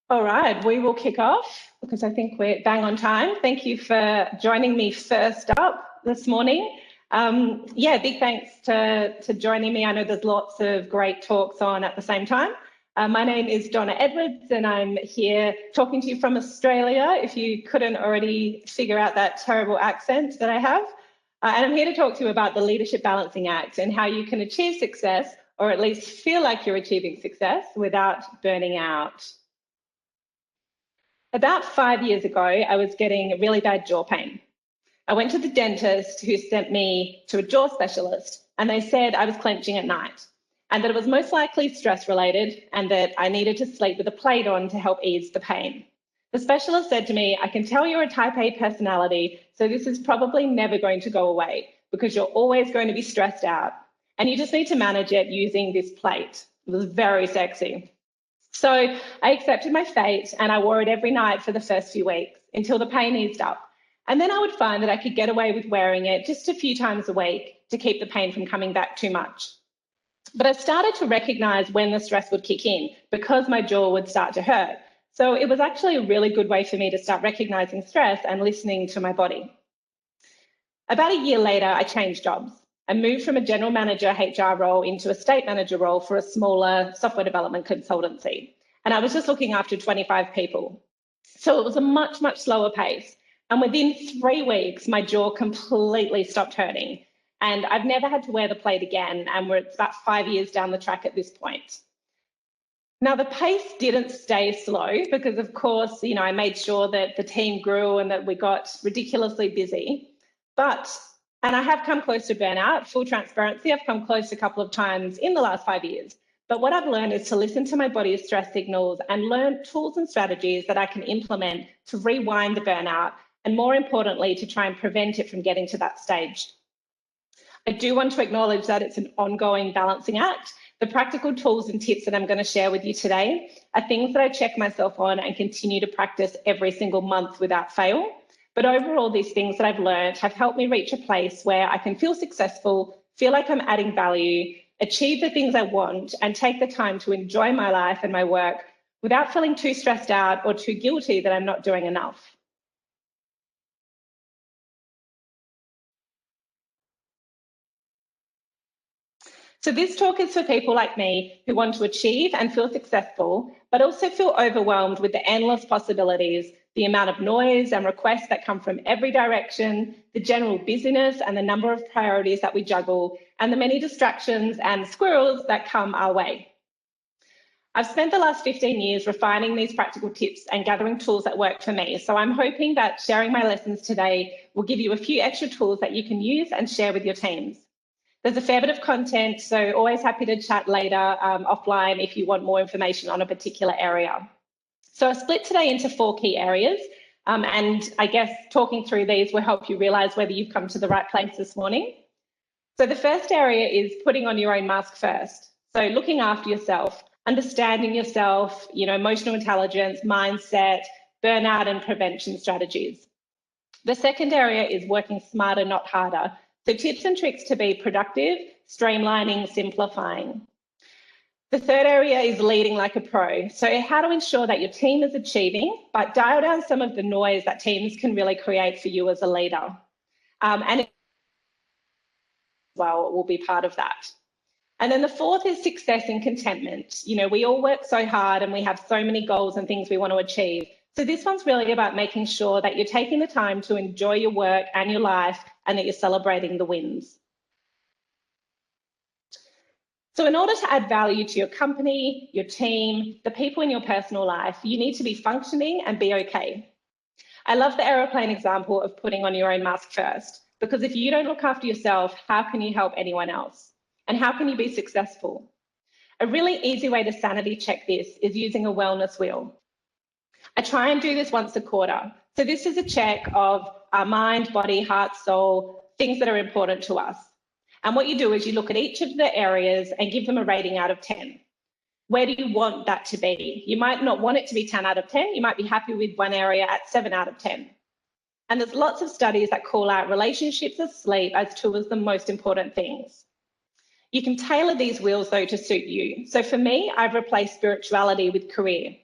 All right, we will kick off because I think we're bang on time. Thank you for joining me first up this morning. Big thanks to joining me. I know there's lots of great talks on at the same time. My name is Donna Edwards and I'm here talking to you from Australia, if you couldn't already figure out that terrible accent that I have. And I'm here to talk to you about the Leadership Balancing Act and how you can achieve success, or at least feel like you're achieving success, without burning out. About 5 years ago, I was getting really bad jaw pain. I went to the dentist who sent me to a jaw specialist, and they said I was clenching at night and that it was most likely stress related and that I needed to sleep with a plate on to help ease the pain. The specialist said to me, "I can tell you're a type A personality, so this is probably never going to go away because you're always going to be stressed out and you just need to manage it using this plate." It was very sexy. So I accepted my fate and I wore it every night for the first few weeks until the pain eased up. And then I would find that I could get away with wearing it just a few times a week to keep the pain from coming back too much. But I started to recognize when the stress would kick in because my jaw would start to hurt. So it was actually a really good way for me to start recognizing stress and listening to my body. About a year later, I changed jobs. I moved from a general manager HR role into a state manager role for a smaller software development consultancy. And I was just looking after 25 people. So it was a much, much slower pace. And within 3 weeks, my jaw completely stopped hurting. And I've never had to wear the plate again. And it's about 5 years down the track at this point. Now, the pace didn't stay slow because, of course, I made sure that the team grew and that we got ridiculously busy. And I have come close to burnout, full transparency. I've come close a couple of times in the last 5 years. But what I've learned is to listen to my body's stress signals and learn tools and strategies that I can implement to rewind the burnout and, more importantly, to try and prevent it from getting to that stage. I do want to acknowledge that it's an ongoing balancing act. The practical tools and tips that I'm going to share with you today are things that I check myself on and continue to practice every single month without fail. But overall, these things that I've learned have helped me reach a place where I can feel successful, feel like I'm adding value, achieve the things I want, and take the time to enjoy my life and my work without feeling too stressed out or too guilty that I'm not doing enough. So this talk is for people like me who want to achieve and feel successful, but also feel overwhelmed with the endless possibilities, the amount of noise and requests that come from every direction, the general busyness and the number of priorities that we juggle, and the many distractions and squirrels that come our way. I've spent the last 15 years refining these practical tips and gathering tools that work for me. So I'm hoping that sharing my lessons today will give you a few extra tools that you can use and share with your teams. There's a fair bit of content, so always happy to chat later offline if you want more information on a particular area. So I've split today into 4 key areas, and I guess talking through these will help you realise whether you've come to the right place this morning. So the first area is putting on your own mask first. So looking after yourself, understanding yourself, emotional intelligence, mindset, burnout and prevention strategies. The second area is working smarter, not harder. So tips and tricks to be productive, streamlining, simplifying. The third area is leading like a pro. So how to ensure that your team is achieving, but dial down some of the noise that teams can really create for you as a leader. And well, will be part of that. And then the fourth is success and contentment. We all work so hard and we have so many goals and things we want to achieve. So this one's really about making sure that you're taking the time to enjoy your work and your life and that you're celebrating the wins. So in order to add value to your company, your team, the people in your personal life, you need to be functioning and be okay. I love the aeroplane example of putting on your own mask first, because if you don't look after yourself, how can you help anyone else? And how can you be successful? A really easy way to sanity check this is using a wellness wheel. I try and do this once a quarter. So this is a check of our mind, body, heart, soul, things that are important to us. And what you do is you look at each of the areas and give them a rating out of 10. Where do you want that to be? You might not want it to be 10 out of 10. You might be happy with one area at 7 out of 10. And there's lots of studies that call out relationships and sleep as two of the most important things. You can tailor these wheels though to suit you. So for me, I've replaced spirituality with career.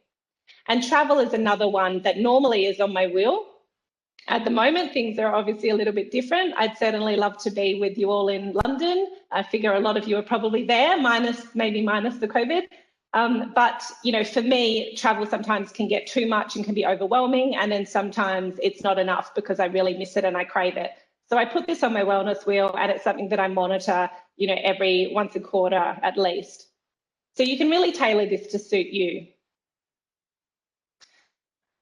And travel is another one that normally is on my wheel. At the moment, things are obviously a little bit different. I'd certainly love to be with you all in London. I figure a lot of you are probably there, maybe minus the COVID. But, for me, travel sometimes can get too much and can be overwhelming. And then sometimes it's not enough because I really miss it and I crave it. So I put this on my wellness wheel, and it's something that I monitor, every once a quarter at least. So you can really tailor this to suit you.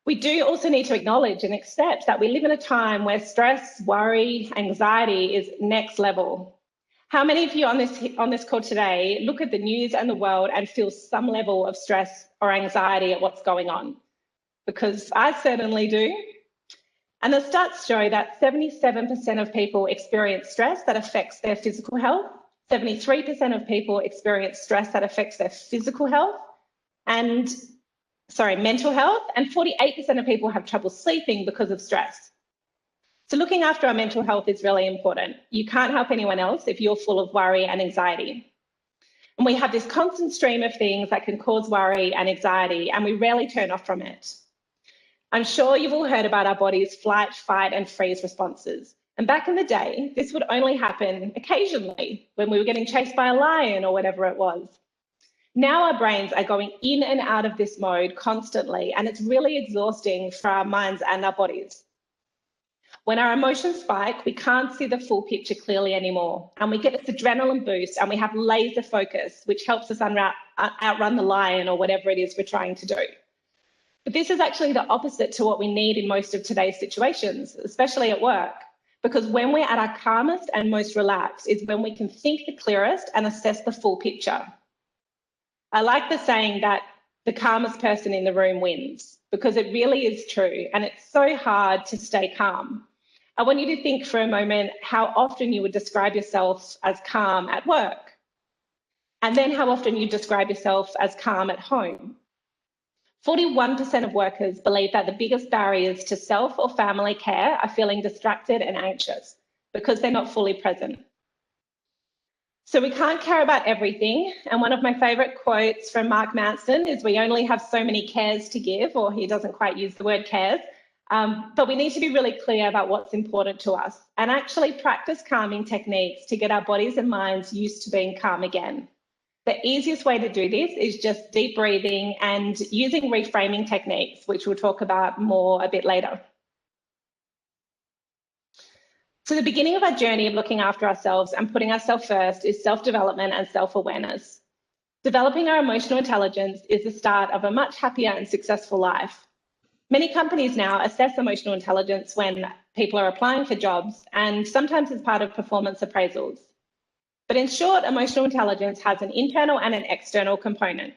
We do also need to acknowledge and accept that we live in a time where stress, worry, anxiety is next level. How many of you on this call today look at the news and the world and feel some level of stress or anxiety at what's going on? Because I certainly do. And the stats show that 77% of people experience stress that affects their physical health, 73% of people experience stress that affects their mental health, and 48% of people have trouble sleeping because of stress. So looking after our mental health is really important. You can't help anyone else if you're full of worry and anxiety. And we have this constant stream of things that can cause worry and anxiety, and we rarely turn off from it. I'm sure you've all heard about our body's flight, fight, and freeze responses. And back in the day, this would only happen occasionally when we were getting chased by a lion or whatever it was. Now our brains are going in and out of this mode constantly, and it's really exhausting for our minds and our bodies. When our emotions spike, we can't see the full picture clearly anymore, and we get this adrenaline boost and we have laser focus, which helps us outrun the lion or whatever it is we're trying to do. But this is actually the opposite to what we need in most of today's situations, especially at work, because when we're at our calmest and most relaxed is when we can think the clearest and assess the full picture. I like the saying that the calmest person in the room wins, because it really is true, and it's so hard to stay calm. I want you to think for a moment how often you would describe yourself as calm at work, and then how often you describe yourself as calm at home. 41% of workers believe that the biggest barriers to self or family care are feeling distracted and anxious because they're not fully present. So we can't care about everything. And one of my favorite quotes from Mark Manson is, we only have so many cares to give, or he doesn't quite use the word cares. But we need to be really clear about what's important to us and actually practice calming techniques to get our bodies and minds used to being calm again. The easiest way to do this is just deep breathing and using reframing techniques, which we'll talk about more a bit later. So the beginning of our journey of looking after ourselves and putting ourselves first is self-development and self-awareness. Developing our emotional intelligence is the start of a much happier and successful life. Many companies now assess emotional intelligence when people are applying for jobs, and sometimes as part of performance appraisals. But in short, emotional intelligence has an internal and an external component.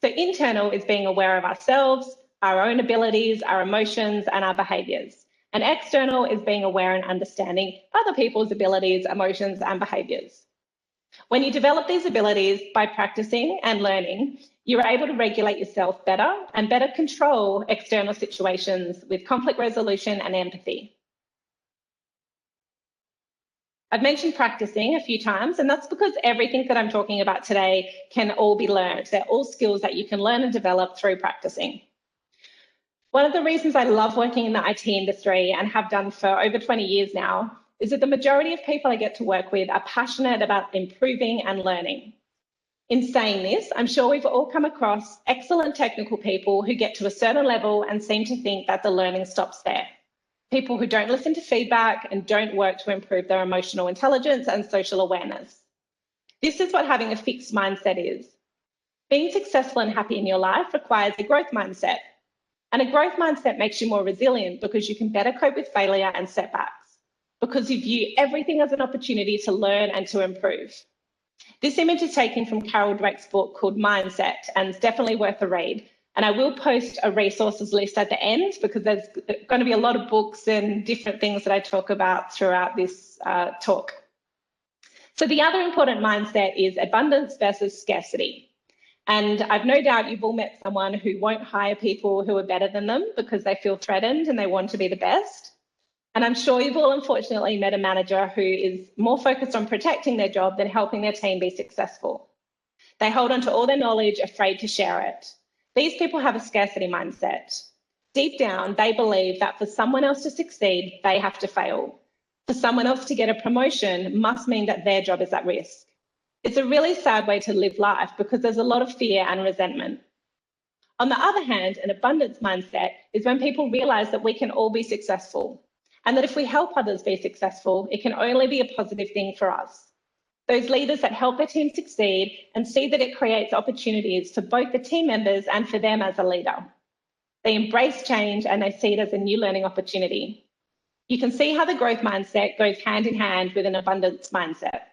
So internal is being aware of ourselves, our own abilities, our emotions, and our behaviours. And external is being aware and understanding other people's abilities, emotions, and behaviours. When you develop these abilities by practicing and learning, you're able to regulate yourself better and better control external situations with conflict resolution and empathy. I've mentioned practicing a few times, and that's because everything that I'm talking about today can all be learned. They're all skills that you can learn and develop through practicing. One of the reasons I love working in the IT industry and have done for over 20 years now is that the majority of people I get to work with are passionate about improving and learning. In saying this, I'm sure we've all come across excellent technical people who get to a certain level and seem to think that the learning stops there. People who don't listen to feedback and don't work to improve their emotional intelligence and social awareness. This is what having a fixed mindset is. Being successful and happy in your life requires a growth mindset. And a growth mindset makes you more resilient because you can better cope with failure and setbacks, because you view everything as an opportunity to learn and to improve. This image is taken from Carol Dweck's book called Mindset, and it's definitely worth a read. And I will post a resources list at the end, because there's going to be a lot of books and different things that I talk about throughout this talk. So the other important mindset is abundance versus scarcity. And I've no doubt you've all met someone who won't hire people who are better than them because they feel threatened and they want to be the best. And I'm sure you've all unfortunately met a manager who is more focused on protecting their job than helping their team be successful. They hold on to all their knowledge, afraid to share it. These people have a scarcity mindset. Deep down, they believe that for someone else to succeed, they have to fail. For someone else to get a promotion must mean that their job is at risk. It's a really sad way to live life because there's a lot of fear and resentment. On the other hand, an abundance mindset is when people realize that we can all be successful and that if we help others be successful, it can only be a positive thing for us. Those leaders that help their team succeed and see that it creates opportunities for both the team members and for them as a leader. They embrace change and they see it as a new learning opportunity. You can see how the growth mindset goes hand in hand with an abundance mindset.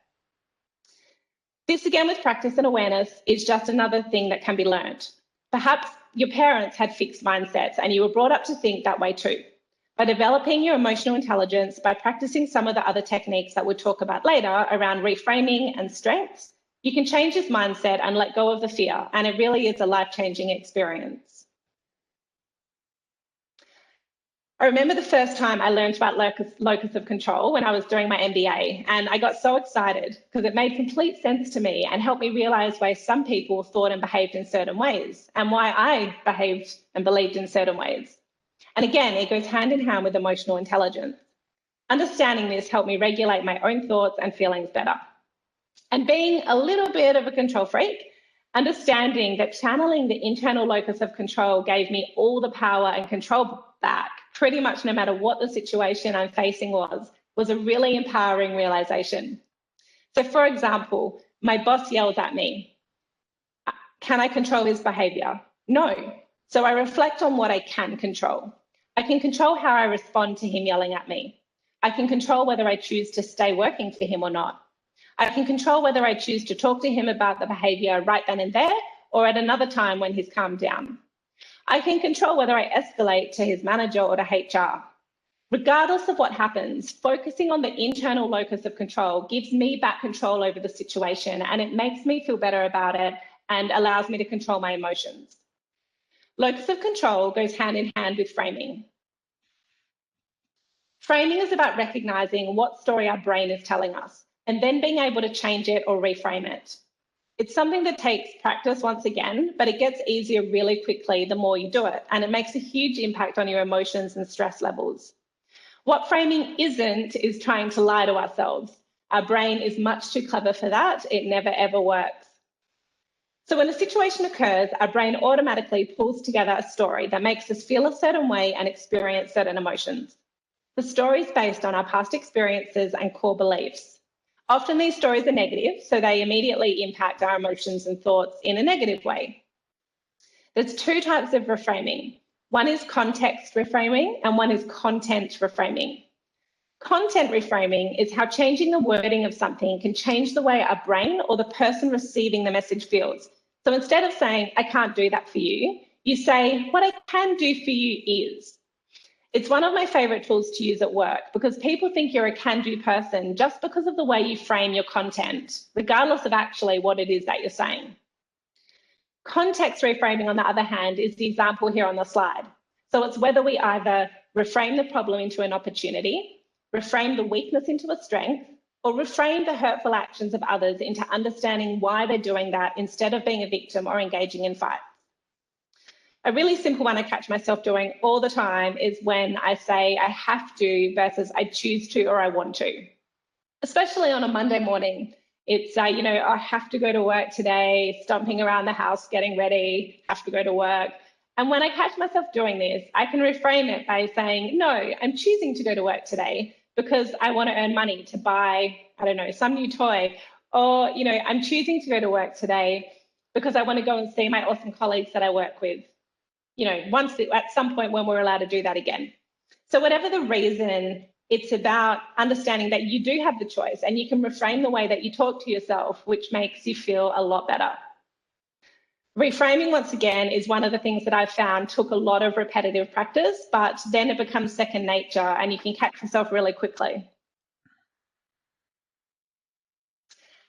This, again, with practice and awareness, is just another thing that can be learned. Perhaps your parents had fixed mindsets and you were brought up to think that way too. By developing your emotional intelligence, by practicing some of the other techniques that we'll talk about later around reframing and strengths, you can change this mindset and let go of the fear, and it really is a life-changing experience. I remember the first time I learned about locus of control when I was doing my MBA, and I got so excited because it made complete sense to me and helped me realize why some people thought and behaved in certain ways and why I behaved and believed in certain ways. And again, it goes hand in hand with emotional intelligence. Understanding this helped me regulate my own thoughts and feelings better. And being a little bit of a control freak, understanding that channeling the internal locus of control gave me all the power and control back, pretty much no matter what the situation I'm facing was a really empowering realization. So for example, my boss yells at me. Can I control his behavior? No. So I reflect on what I can control. I can control how I respond to him yelling at me. I can control whether I choose to stay working for him or not. I can control whether I choose to talk to him about the behavior right then and there or at another time when he's calmed down. I can control whether I escalate to his manager or to HR. Regardless of what happens, focusing on the internal locus of control gives me back control over the situation, and it makes me feel better about it and allows me to control my emotions. Locus of control goes hand in hand with framing. Framing is about recognizing what story our brain is telling us and then being able to change it or reframe it. It's something that takes practice once again, but it gets easier really quickly the more you do it, and it makes a huge impact on your emotions and stress levels. What framing isn't is trying to lie to ourselves. Our brain is much too clever for that. It never, ever works. So when a situation occurs, our brain automatically pulls together a story that makes us feel a certain way and experience certain emotions. The story is based on our past experiences and core beliefs. Often these stories are negative, so they immediately impact our emotions and thoughts in a negative way. There's two types of reframing. One is context reframing and one is content reframing. Content reframing is how changing the wording of something can change the way our brain or the person receiving the message feels. So instead of saying, I can't do that for you, you say, what I can do for you is. It's one of my favorite tools to use at work because people think you're a can-do person just because of the way you frame your content, regardless of actually what it is that you're saying. Context reframing, on the other hand, is the example here on the slide. So it's whether we either reframe the problem into an opportunity, reframe the weakness into a strength, or reframe the hurtful actions of others into understanding why they're doing that instead of being a victim or engaging in fights. A really simple one I catch myself doing all the time is when I say I have to versus I choose to or I want to. Especially on a Monday morning, it's, I have to go to work today, stomping around the house, getting ready, have to go to work. And when I catch myself doing this, I can reframe it by saying, no, I'm choosing to go to work today because I want to earn money to buy, some new toy. Or, I'm choosing to go to work today because I want to go and see my awesome colleagues that I work with. At some point when we're allowed to do that again. So whatever the reason, it's about understanding that you do have the choice and you can reframe the way that you talk to yourself, which makes you feel a lot better. Reframing, once again, is one of the things that I've found took a lot of repetitive practice, but then it becomes second nature and you can catch yourself really quickly.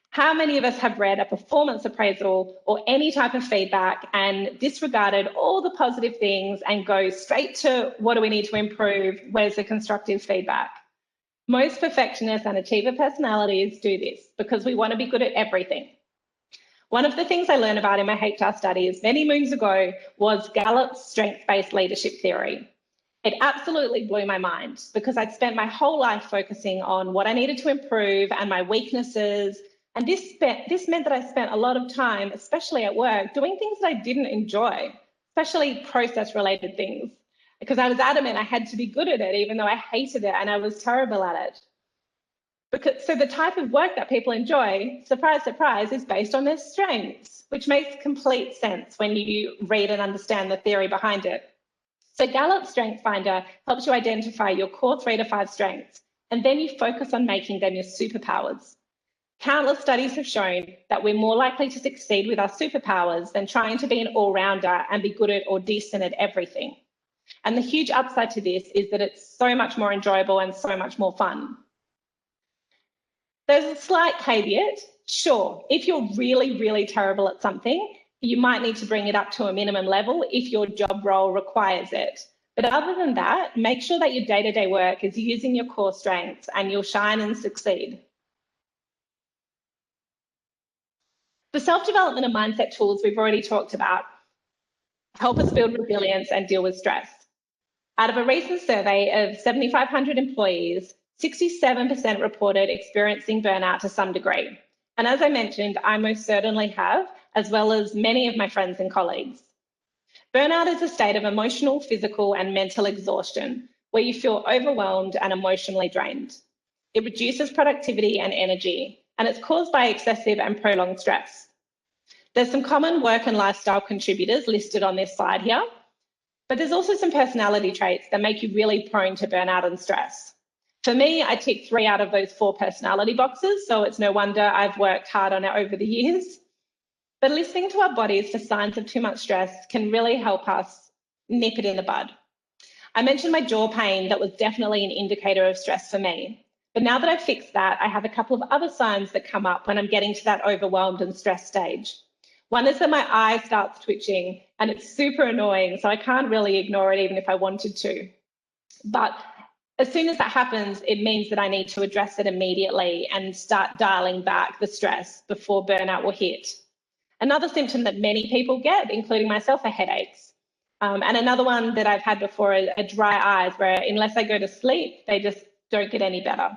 How many of us have read a performance appraisal or any type of feedback and disregarded all the positive things and go straight to what do we need to improve? Where's the constructive feedback? Most perfectionists and achiever personalities do this because we want to be good at everything. One of the things I learned about in my HR studies many moons ago was Gallup's strengths-based leadership theory. It absolutely blew my mind because I'd spent my whole life focusing on what I needed to improve and my weaknesses. And this meant that I spent a lot of time, especially at work, doing things that I didn't enjoy, especially process-related things, because I was adamant I had to be good at it, even though I hated it and I was terrible at it. So the type of work that people enjoy, surprise, surprise, is based on their strengths, which makes complete sense when you read and understand the theory behind it. So Gallup's Strength Finder helps you identify your core 3 to 5 strengths, and then you focus on making them your superpowers. Countless studies have shown that we're more likely to succeed with our superpowers than trying to be an all-rounder and be good at or decent at everything. And the huge upside to this is that it's so much more enjoyable and so much more fun. There's a slight caveat. Sure, if you're really, really terrible at something, you might need to bring it up to a minimum level if your job role requires it. But other than that, make sure that your day-to-day work is using your core strengths and you'll shine and succeed. The self-development and mindset tools we've already talked about help us build resilience and deal with stress. Out of a recent survey of 7,500 employees, 67% reported experiencing burnout to some degree. And as I mentioned, I most certainly have, as well as many of my friends and colleagues. Burnout is a state of emotional, physical, and mental exhaustion where you feel overwhelmed and emotionally drained. It reduces productivity and energy, and it's caused by excessive and prolonged stress. There's some common work and lifestyle contributors listed on this slide here, but there's also some personality traits that make you really prone to burnout and stress. For me, I tick 3 out of those 4 personality boxes, so it's no wonder I've worked hard on it over the years. But listening to our bodies for signs of too much stress can really help us nip it in the bud. I mentioned my jaw pain that was definitely an indicator of stress for me. But now that I've fixed that, I have a couple of other signs that come up when I'm getting to that overwhelmed and stressed stage. One is that my eye starts twitching and it's super annoying, so I can't really ignore it even if I wanted to. But as soon as that happens, it means that I need to address it immediately and start dialing back the stress before burnout will hit. Another symptom that many people get, including myself, are headaches. And another one that I've had before are dry eyes, where unless I go to sleep, they just don't get any better.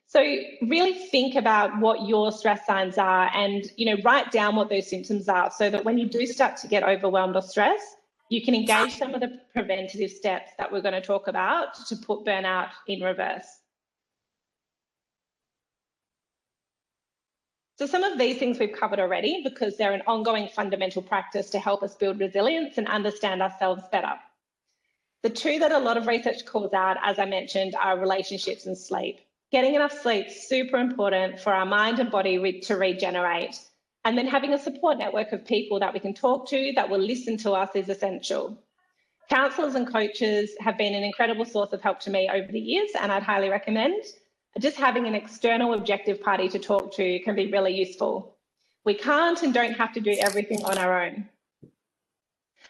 So really think about what your stress signs are and write down what those symptoms are so that when you do start to get overwhelmed or stressed, you can engage some of the preventative steps that we're going to talk about to put burnout in reverse. So some of these things we've covered already because they're an ongoing fundamental practice to help us build resilience and understand ourselves better. The 2 that a lot of research calls out, as I mentioned, are relationships and sleep. Getting enough sleep is super important for our mind and body to regenerate. And then having a support network of people that we can talk to that will listen to us is essential. Counsellors and coaches have been an incredible source of help to me over the years, and I'd highly recommend. Just having an external objective party to talk to can be really useful. We can't and don't have to do everything on our own.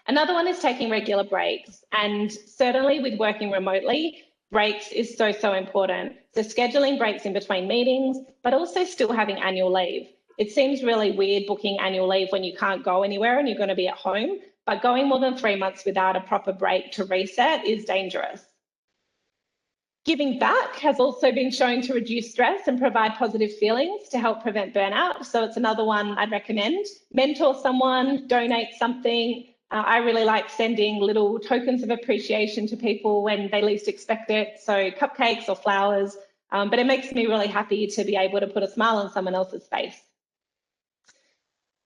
Another one is taking regular breaks, and certainly with working remotely, breaks is so important. So scheduling breaks in between meetings, but also still having annual leave. It seems really weird booking annual leave when you can't go anywhere and you're going to be at home, but going more than 3 months without a proper break to reset is dangerous. Giving back has also been shown to reduce stress and provide positive feelings to help prevent burnout. So it's another one I'd recommend. Mentor someone, donate something. I really like sending little tokens of appreciation to people when they least expect it. So cupcakes or flowers, but it makes me really happy to be able to put a smile on someone else's face.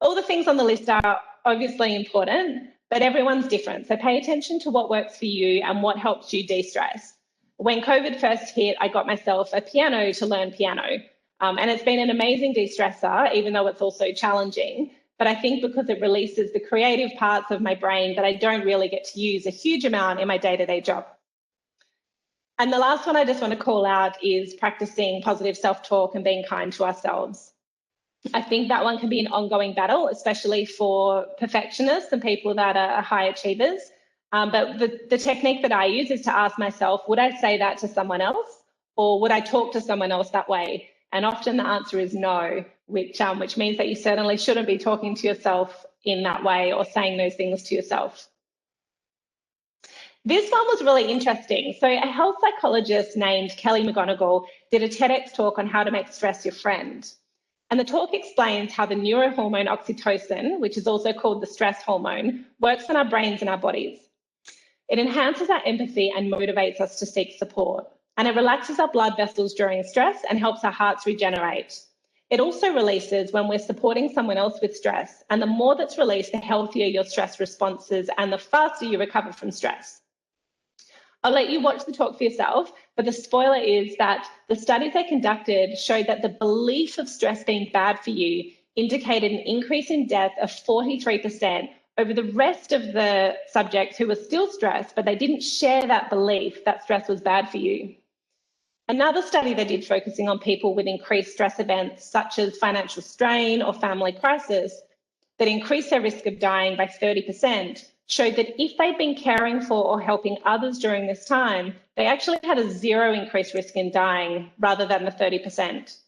All the things on the list are obviously important, but everyone's different. So pay attention to what works for you and what helps you de-stress. When COVID first hit, I got myself a piano to learn piano. And it's been an amazing de-stressor, even though it's also challenging. But I think because it releases the creative parts of my brain that I don't really get to use a huge amount in my day-to-day job. And the last one I just want to call out is practicing positive self-talk and being kind to ourselves. I think that one can be an ongoing battle, especially for perfectionists and people that are high achievers. But the technique that I use is to ask myself, would I say that to someone else, or would I talk to someone else that way? And often the answer is no. which means that you certainly shouldn't be talking to yourself in that way or saying those things to yourself. This one was really interesting. So a health psychologist named Kelly McGonigal did a TEDx talk on how to make stress your friend. And the talk explains how the neurohormone oxytocin, which is also called the stress hormone, works in our brains and our bodies. It enhances our empathy and motivates us to seek support. And it relaxes our blood vessels during stress and helps our hearts regenerate. It also releases when we're supporting someone else with stress. And the more that's released, the healthier your stress response is and the faster you recover from stress. I'll let you watch the talk for yourself, but the spoiler is that the studies they conducted showed that the belief of stress being bad for you indicated an increase in death of 43% over the rest of the subjects who were still stressed, but they didn't share that belief that stress was bad for you. Another study they did focusing on people with increased stress events, such as financial strain or family crisis, that increased their risk of dying by 30%, showed that if they'd been caring for or helping others during this time, they actually had a 0 increased risk in dying rather than the 30%.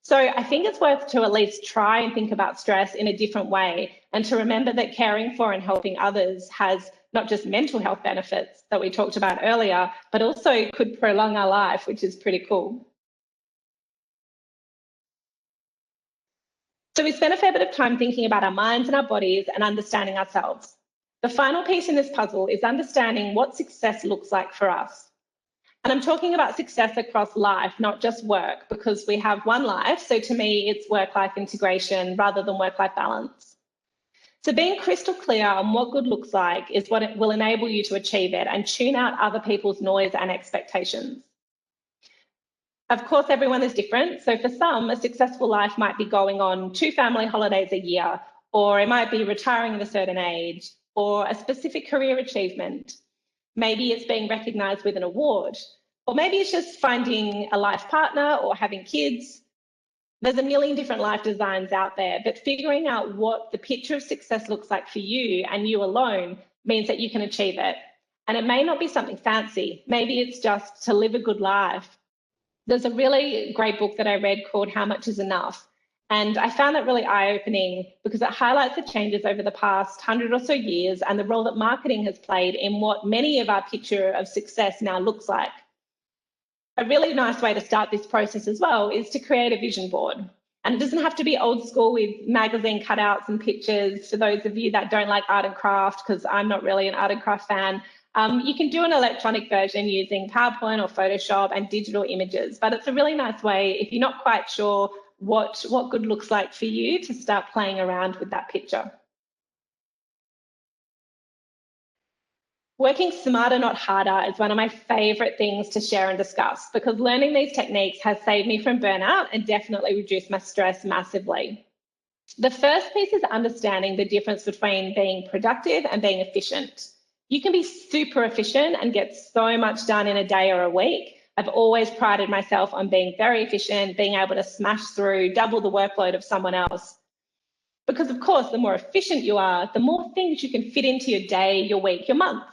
So I think it's worth to at least try and think about stress in a different way and to remember that caring for and helping others has not just mental health benefits that we talked about earlier, but also could prolong our life, which is pretty cool. So we spent a fair bit of time thinking about our minds and our bodies and understanding ourselves. The final piece in this puzzle is understanding what success looks like for us. And I'm talking about success across life, not just work, because we have one life. So to me, it's work-life integration rather than work-life balance. So being crystal clear on what good looks like is what it will enable you to achieve it and tune out other people's noise and expectations. Of course, everyone is different. So for some, a successful life might be going on 2 family holidays a year, or it might be retiring at a certain age, or a specific career achievement. Maybe it's being recognised with an award, or maybe it's just finding a life partner or having kids. There's a million different life designs out there, but figuring out what the picture of success looks like for you and you alone means that you can achieve it. And it may not be something fancy. Maybe it's just to live a good life. There's a really great book that I read called How Much Is Enough? And I found that really eye-opening because it highlights the changes over the past 100 or so years and the role that marketing has played in what many of our picture of success now looks like. A really nice way to start this process as well is to create a vision board. And it doesn't have to be old school with magazine cutouts and pictures. For those of you that don't like art and craft, because I'm not really an art and craft fan, you can do an electronic version using PowerPoint or Photoshop and digital images. But it's a really nice way, if you're not quite sure what good looks like for you, to start playing around with that picture. Working smarter, not harder is one of my favourite things to share and discuss because learning these techniques has saved me from burnout and definitely reduced my stress massively. The first piece is understanding the difference between being productive and being efficient. You can be super efficient and get so much done in a day or a week. I've always prided myself on being very efficient, being able to smash through double the workload of someone else. Because of course, the more efficient you are, the more things you can fit into your day, your week, your month.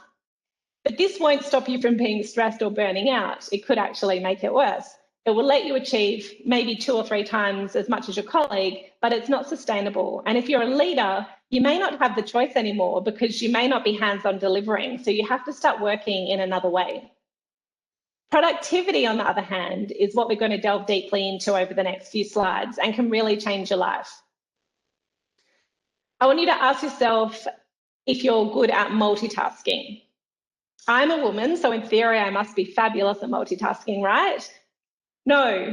But this won't stop you from being stressed or burning out. It could actually make it worse. It will let you achieve maybe 2 or 3 times as much as your colleague, but it's not sustainable. And if you're a leader, you may not have the choice anymore because you may not be hands-on delivering. So you have to start working in another way. Productivity, on the other hand, is what we're going to delve deeply into over the next few slides and can really change your life. I want you to ask yourself if you're good at multitasking. I'm a woman, so in theory, I must be fabulous at multitasking, right? No.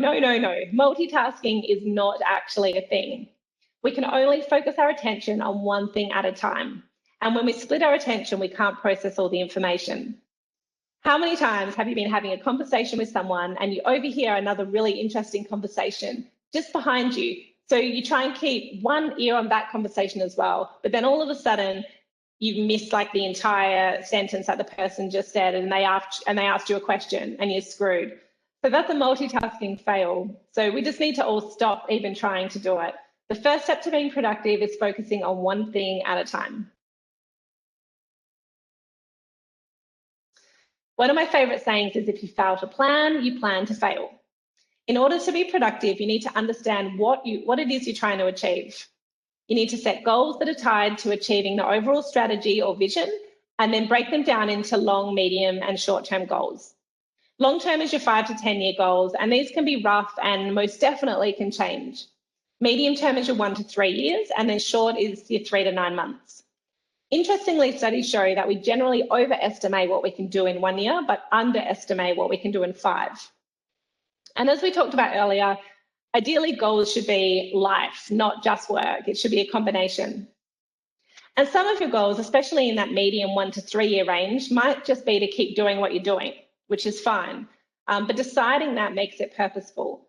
Multitasking is not actually a thing. We can only focus our attention on one thing at a time. And when we split our attention, we can't process all the information. How many times have you been having a conversation with someone and you overhear another really interesting conversation just behind you? So you try and keep one ear on that conversation as well, but then all of a sudden you've missed like the entire sentence that the person just said and they asked you a question and you're screwed. So that's a multitasking fail. So we just need to all stop even trying to do it. The first step to being productive is focusing on one thing at a time. One of my favorite sayings is if you fail to plan, you plan to fail. In order to be productive, you need to understand what it is you're trying to achieve. You need to set goals that are tied to achieving the overall strategy or vision, and then break them down into long, medium, and short-term goals. Long-term is your 5 to 10-year goals, and these can be rough and most definitely can change. Medium-term is your 1 to 3 years, and then short is your 3 to 9 months. Interestingly, studies show that we generally overestimate what we can do in 1 year, but underestimate what we can do in 5. And as we talked about earlier, ideally goals should be life, not just work. It should be a combination. And some of your goals, especially in that medium 1 to 3 year range, might just be to keep doing what you're doing, which is fine. But deciding that makes it purposeful.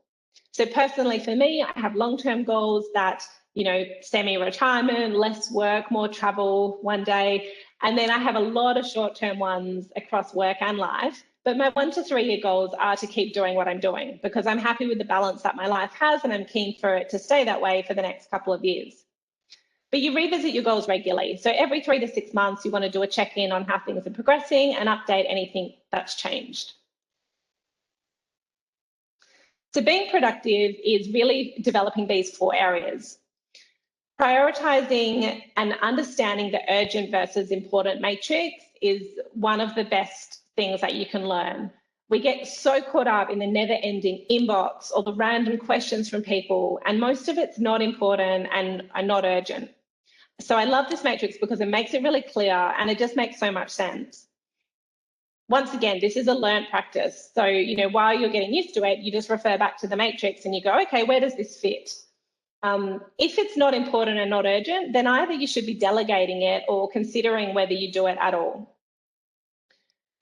So personally for me, I have long-term goals that, semi-retirement, less work, more travel one day. And then I have a lot of short-term ones across work and life. But my 1 to 3 year goals are to keep doing what I'm doing because I'm happy with the balance that my life has and I'm keen for it to stay that way for the next couple of years. But you revisit your goals regularly. So every 3 to 6 months, you want to do a check-in on how things are progressing and update anything that's changed. So being productive is really developing these 4 areas. Prioritizing and understanding the urgent versus important matrix is one of the best things that you can learn. We get so caught up in the never-ending inbox or the random questions from people, and most of it's not important and are not urgent. So I love this matrix because it makes it really clear and it just makes so much sense. Once again, this is a learned practice. So, while you're getting used to it, you just refer back to the matrix and you go, okay, where does this fit? If it's not important and not urgent, then either you should be delegating it or considering whether you do it at all.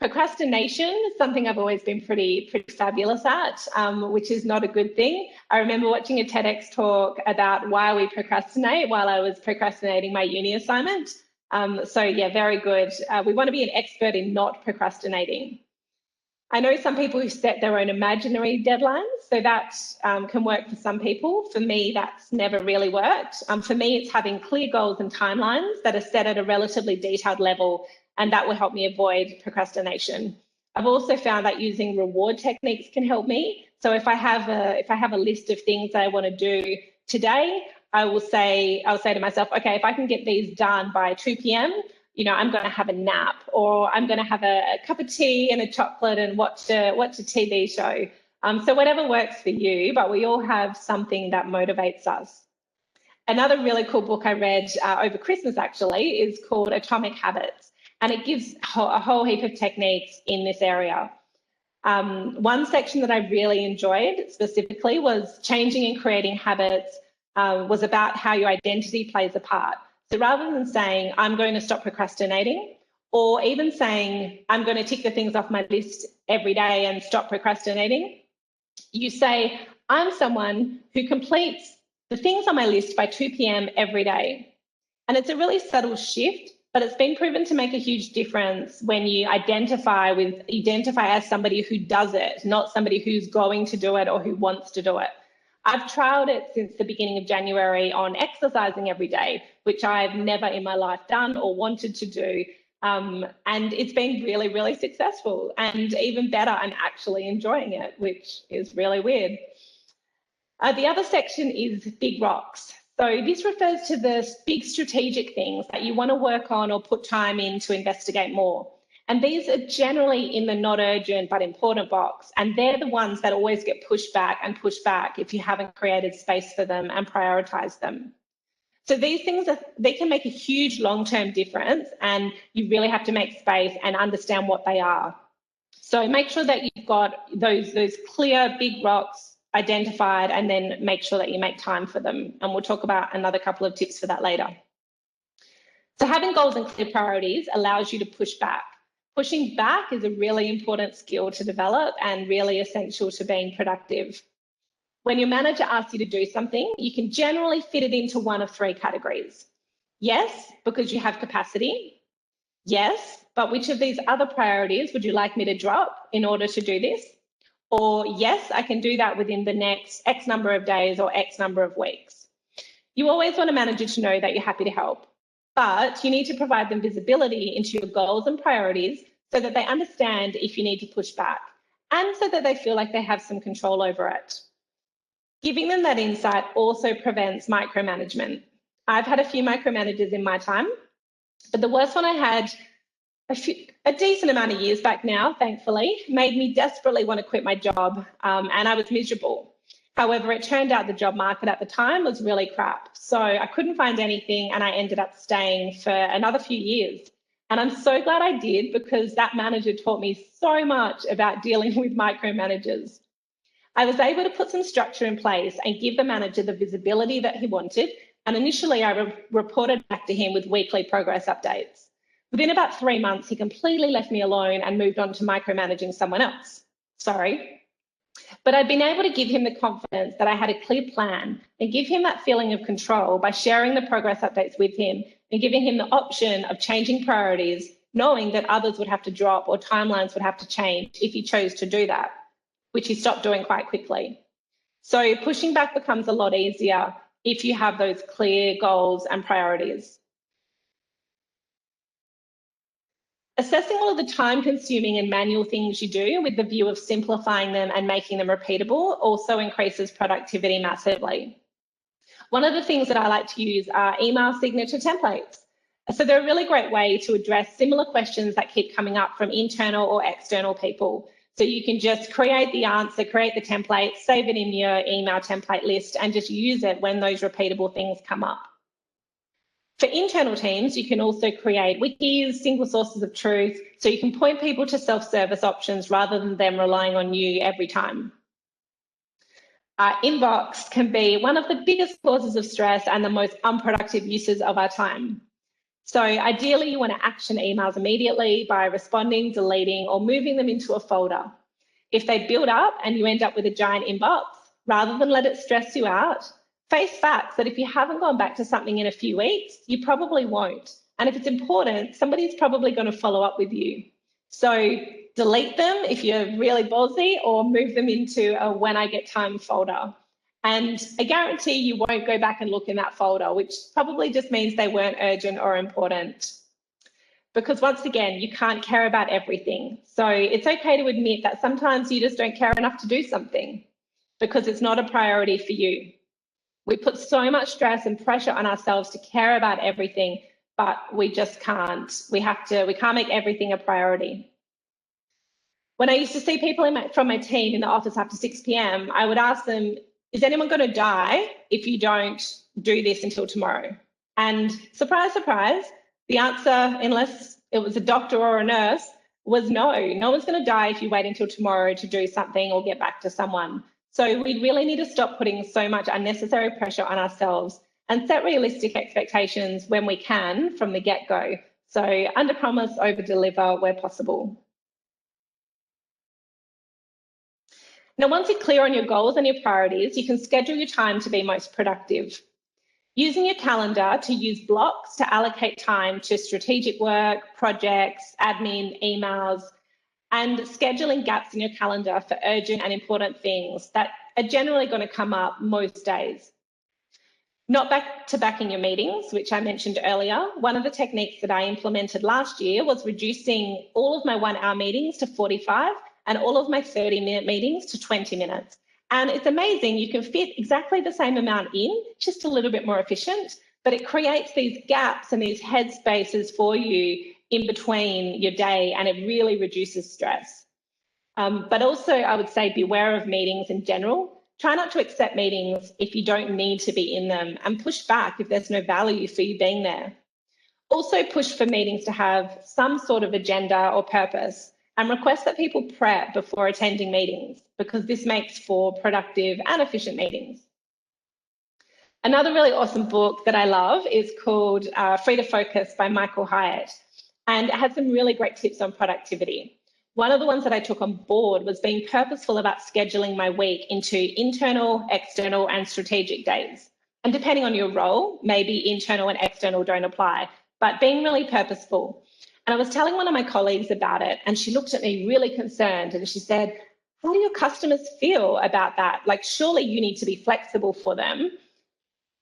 Procrastination is something I've always been pretty fabulous at, which is not a good thing. I remember watching a TEDx talk about why we procrastinate while I was procrastinating my uni assignment. So yeah, very good. We want to be an expert in not procrastinating. I know some people who set their own imaginary deadlines, so that can work for some people. For me, that's never really worked. For me, it's having clear goals and timelines that are set at a relatively detailed level, and that will help me avoid procrastination. I've also found that using reward techniques can help me. So if I have a list of things that I want to do today, I'll say to myself, okay, if I can get these done by 2 p.m., I'm going to have a nap, or I'm going to have a cup of tea and a chocolate and watch a TV show. So whatever works for you, but we all have something that motivates us. Another really cool book I read over Christmas actually is called Atomic Habits, and it gives a whole heap of techniques in this area. One section that I really enjoyed specifically was changing and creating habits was about how your identity plays a part. So rather than saying, I'm going to stop procrastinating, or even saying, I'm going to tick the things off my list every day and stop procrastinating, you say, I'm someone who completes the things on my list by 2 p.m. every day. And it's a really subtle shift, but it's been proven to make a huge difference when you identify as somebody who does it, not somebody who's going to do it or who wants to do it. I've trialed it since the beginning of January on exercising every day, which I've never in my life done or wanted to do. And it's been really, really successful. And even better, I'm actually enjoying it, which is really weird. The other section is big rocks. So this refers to the big strategic things that you want to work on or put time in to investigate more. And these are generally in the not urgent but important box. And they're the ones that always get pushed back if you haven't created space for them and prioritized them. So these things, they can make a huge long-term difference, and you really have to make space and understand what they are. So make sure that you've got those clear big rocks identified, and then make sure that you make time for them. And we'll talk about another couple of tips for that later. So having goals and clear priorities allows you to push back. Pushing back is a really important skill to develop and really essential to being productive. When your manager asks you to do something, you can generally fit it into one of 3 categories. Yes, because you have capacity. Yes, but which of these other priorities would you like me to drop in order to do this? Or yes, I can do that within the next X number of days or X number of weeks. You always want a manager to know that you're happy to help, but you need to provide them visibility into your goals and priorities so that they understand if you need to push back, and so that they feel like they have some control over it. Giving them that insight also prevents micromanagement. I've had a few micromanagers in my time, but the worst one I had a decent amount of years back now, thankfully, made me desperately want to quit my job, and I was miserable. However, it turned out the job market at the time was really crap. So I couldn't find anything and I ended up staying for another few years. And I'm so glad I did, because that manager taught me so much about dealing with micromanagers. I was able to put some structure in place and give the manager the visibility that he wanted. And initially I reported back to him with weekly progress updates. Within about 3 months, he completely left me alone and moved on to micromanaging someone else. Sorry. But I'd been able to give him the confidence that I had a clear plan and give him that feeling of control by sharing the progress updates with him and giving him the option of changing priorities, knowing that others would have to drop or timelines would have to change if he chose to do that, which he stopped doing quite quickly. So pushing back becomes a lot easier if you have those clear goals and priorities. Assessing all of the time-consuming and manual things you do with the view of simplifying them and making them repeatable also increases productivity massively. One of the things that I like to use are email signature templates. So they're a really great way to address similar questions that keep coming up from internal or external people. So you can just create the answer, create the template, save it in your email template list, and just use it when those repeatable things come up. For internal teams, you can also create wikis, single sources of truth, so you can point people to self-service options rather than them relying on you every time. Inbox can be one of the biggest causes of stress and the most unproductive uses of our time. So ideally, you want to action emails immediately by responding, deleting, or moving them into a folder. If they build up and you end up with a giant inbox, rather than let it stress you out, face facts that if you haven't gone back to something in a few weeks, you probably won't. And if it's important, somebody's probably going to follow up with you. So delete them if you're really ballsy, or move them into a when I get time folder. And I guarantee you won't go back and look in that folder, which probably just means they weren't urgent or important. Because once again, you can't care about everything. So it's okay to admit that sometimes you just don't care enough to do something because it's not a priority for you. We put so much stress and pressure on ourselves to care about everything, but we just can't. We can't make everything a priority. When I used to see people from my team in the office after 6 p.m, I would ask them, is anyone going to die if you don't do this until tomorrow? And surprise, surprise, the answer, unless it was a doctor or a nurse, was no. No one's going to die if you wait until tomorrow to do something or get back to someone. So we really need to stop putting so much unnecessary pressure on ourselves and set realistic expectations when we can from the get-go. So under promise, over deliver where possible. Now, once you're clear on your goals and your priorities, you can schedule your time to be most productive. Using your calendar to use blocks to allocate time to strategic work, projects, admin, emails, and scheduling gaps in your calendar for urgent and important things that are generally going to come up most days. Not back-to-back in your meetings, which I mentioned earlier. One of the techniques that I implemented last year was reducing all of my 1-hour meetings to 45 and all of my 30-minute meetings to 20 minutes. And it's amazing, you can fit exactly the same amount in, just a little bit more efficient, but it creates these gaps and these headspaces for you in between your day, and it really reduces stress. But also, I would say beware of meetings in general. Try not to accept meetings if you don't need to be in them, and push back if there's no value for you being there. Also push for meetings to have some sort of agenda or purpose, and request that people prep before attending meetings, because this makes for productive and efficient meetings. Another really awesome book that I love is called Free to Focus by Michael Hyatt, and it has some really great tips on productivity. One of the ones that I took on board was being purposeful about scheduling my week into internal, external, and strategic days. And depending on your role, maybe internal and external don't apply, but being really purposeful. And I was telling one of my colleagues about it, and she looked at me really concerned, and she said, how do your customers feel about that? Like, surely you need to be flexible for them.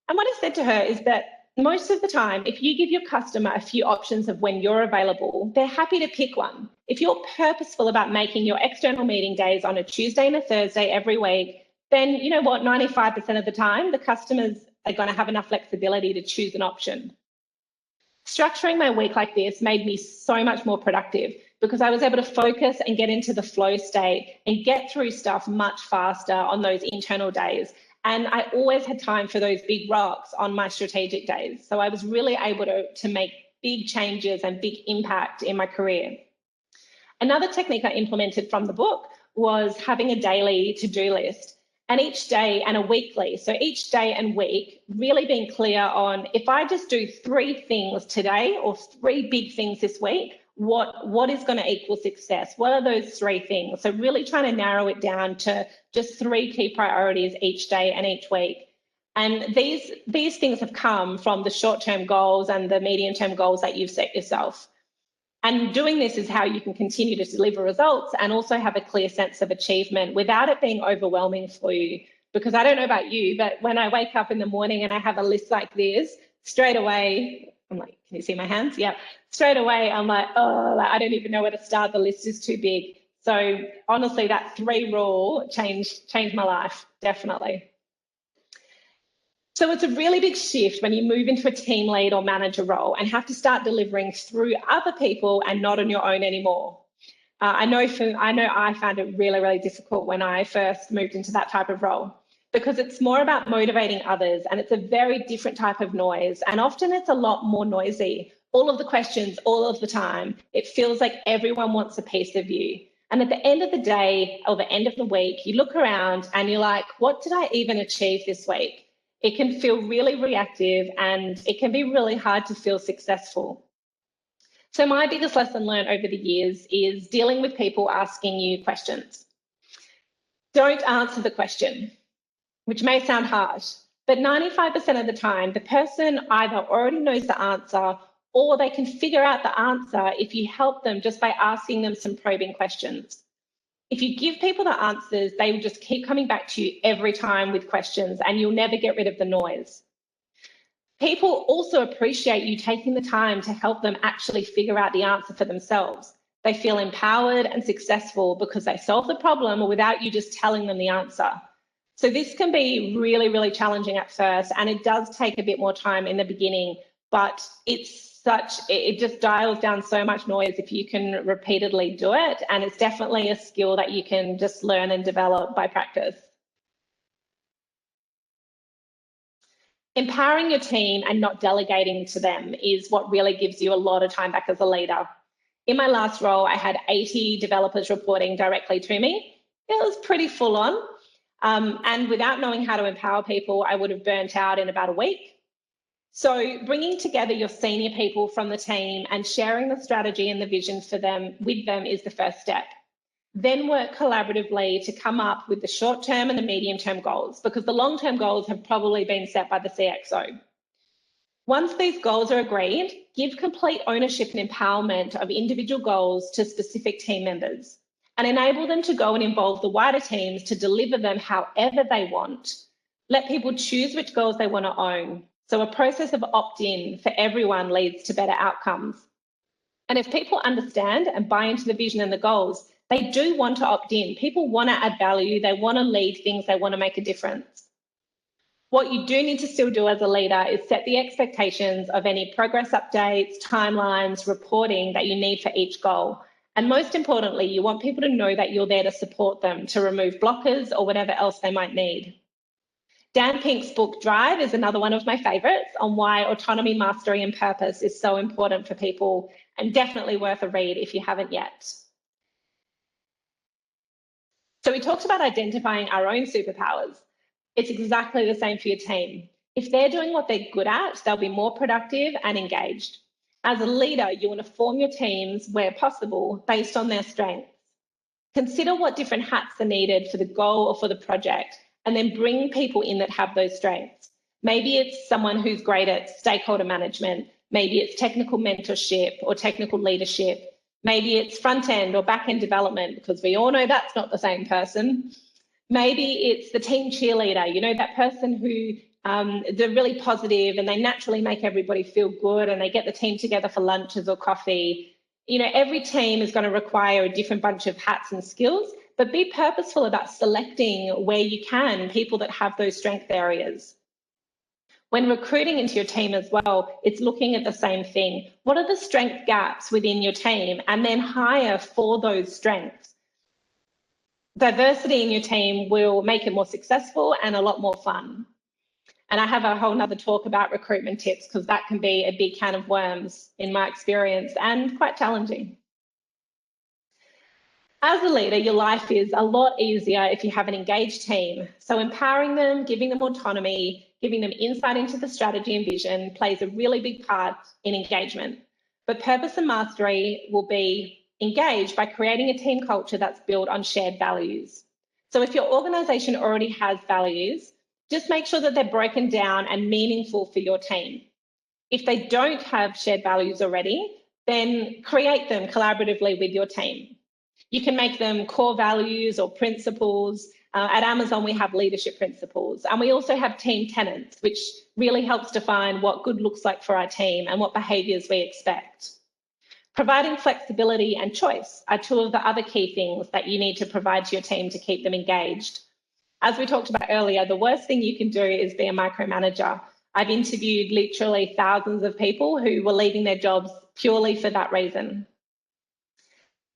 And what I said to her is that most of the time, if you give your customer a few options of when you're available, they're happy to pick one. If you're purposeful about making your external meeting days on a Tuesday and a Thursday every week, then you know what, 95% of the time, the customers are going to have enough flexibility to choose an option. Structuring my week like this made me so much more productive because I was able to focus and get into the flow state and get through stuff much faster on those internal days. And I always had time for those big rocks on my strategic days. So I was really able to make big changes and big impact in my career. Another technique I implemented from the book was having a daily to-do list, and each day and a weekly. So each day and week, really being clear on, if I just do 3 things today or 3 big things this week, what is going to equal success? What are those 3 things? So really trying to narrow it down to just 3 key priorities each day and each week. And these things have come from the short-term goals and the medium-term goals that you've set yourself. And doing this is how you can continue to deliver results and also have a clear sense of achievement without it being overwhelming for you. Because I don't know about you, but when I wake up in the morning and I have a list like this, straight away, I'm like, can you see my hands? Yeah. Straight away, I'm like, oh, I don't even know where to start. The list is too big. So honestly, that 3 rule changed my life, definitely. So it's a really big shift when you move into a team lead or manager role and have to start delivering through other people and not on your own anymore. I know I found it really, really difficult when I first moved into that type of role because it's more about motivating others and it's a very different type of noise, and often it's a lot more noisy. All of the questions, all of the time, it feels like everyone wants a piece of you. And at the end of the day or the end of the week, you look around and you're like, what did I even achieve this week? It can feel really reactive and it can be really hard to feel successful. So my biggest lesson learned over the years is dealing with people asking you questions. Don't answer the question, which may sound harsh, but 95% of the time, the person either already knows the answer or they can figure out the answer if you help them just by asking them some probing questions. If you give people the answers, they will just keep coming back to you every time with questions and you'll never get rid of the noise. People also appreciate you taking the time to help them actually figure out the answer for themselves. They feel empowered and successful because they solve the problem without you just telling them the answer. So this can be really, really challenging at first, and it does take a bit more time in the beginning, but it just dials down so much noise if you can repeatedly do it. And it's definitely a skill that you can just learn and develop by practice. Empowering your team and not delegating to them is what really gives you a lot of time back as a leader. In my last role, I had 80 developers reporting directly to me. It was pretty full on. And without knowing how to empower people, I would have burnt out in about a week. So bringing together your senior people from the team and sharing the strategy and the vision with them is the first step. Then work collaboratively to come up with the short-term and the medium-term goals, because the long-term goals have probably been set by the CXO. Once these goals are agreed, give complete ownership and empowerment of individual goals to specific team members and enable them to go and involve the wider teams to deliver them however they want. Let people choose which goals they want to own. So a process of opt-in for everyone leads to better outcomes. And if people understand and buy into the vision and the goals, they do want to opt in. People want to add value. They want to lead things. They want to make a difference. What you do need to still do as a leader is set the expectations of any progress updates, timelines, reporting that you need for each goal. And most importantly, you want people to know that you're there to support them, to remove blockers or whatever else they might need. Dan Pink's book, Drive, is another one of my favourites on why autonomy, mastery and purpose is so important for people, and definitely worth a read if you haven't yet. So we talked about identifying our own superpowers. It's exactly the same for your team. If they're doing what they're good at, they'll be more productive and engaged. As a leader, you want to form your teams where possible based on their strengths. Consider what different hats are needed for the goal or for the project, and then bring people in that have those strengths. Maybe it's someone who's great at stakeholder management. Maybe it's technical mentorship or technical leadership. Maybe it's front-end or back-end development, because we all know that's not the same person. Maybe it's the team cheerleader, you know, that person who they're really positive and they naturally make everybody feel good and they get the team together for lunches or coffee. You know, every team is going to require a different bunch of hats and skills, but be purposeful about selecting where you can people that have those strength areas. When recruiting into your team as well, it's looking at the same thing. What are the strength gaps within your team? And then hire for those strengths. Diversity in your team will make it more successful and a lot more fun. And I have a whole nother talk about recruitment tips, because that can be a big can of worms in my experience and quite challenging. As a leader, your life is a lot easier if you have an engaged team. So empowering them, giving them autonomy, giving them insight into the strategy and vision plays a really big part in engagement. But purpose and mastery will be engaged by creating a team culture that's built on shared values. So if your organisation already has values, just make sure that they're broken down and meaningful for your team. If they don't have shared values already, then create them collaboratively with your team. You can make them core values or principles. At Amazon, we have leadership principles, and we also have team tenets, which really helps define what good looks like for our team and what behaviours we expect. Providing flexibility and choice are two of the other key things that you need to provide to your team to keep them engaged. As we talked about earlier, the worst thing you can do is be a micromanager. I've interviewed literally thousands of people who were leaving their jobs purely for that reason.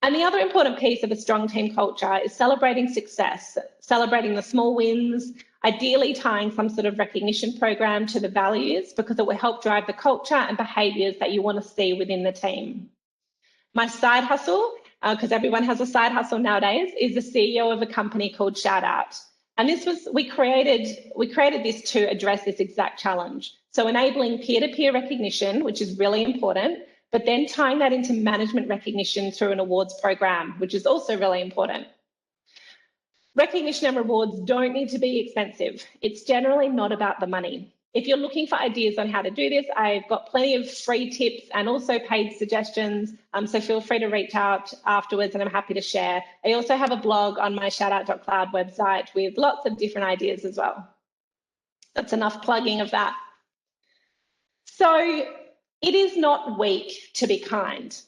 And the other important piece of a strong team culture is celebrating success, celebrating the small wins, ideally tying some sort of recognition program to the values, because it will help drive the culture and behaviours that you want to see within the team. My side hustle, because everyone has a side hustle nowadays, is the CEO of a company called Shout Out. And we created this to address this exact challenge. So enabling peer-to-peer recognition, which is really important, but then tying that into management recognition through an awards program, which is also really important. Recognition and rewards don't need to be expensive. It's generally not about the money. If you're looking for ideas on how to do this, I've got plenty of free tips and also paid suggestions, so feel free to reach out afterwards and I'm happy to share. I also have a blog on my shoutout.cloud website with lots of different ideas as well. That's enough plugging of that. So, it is not weak to be kind.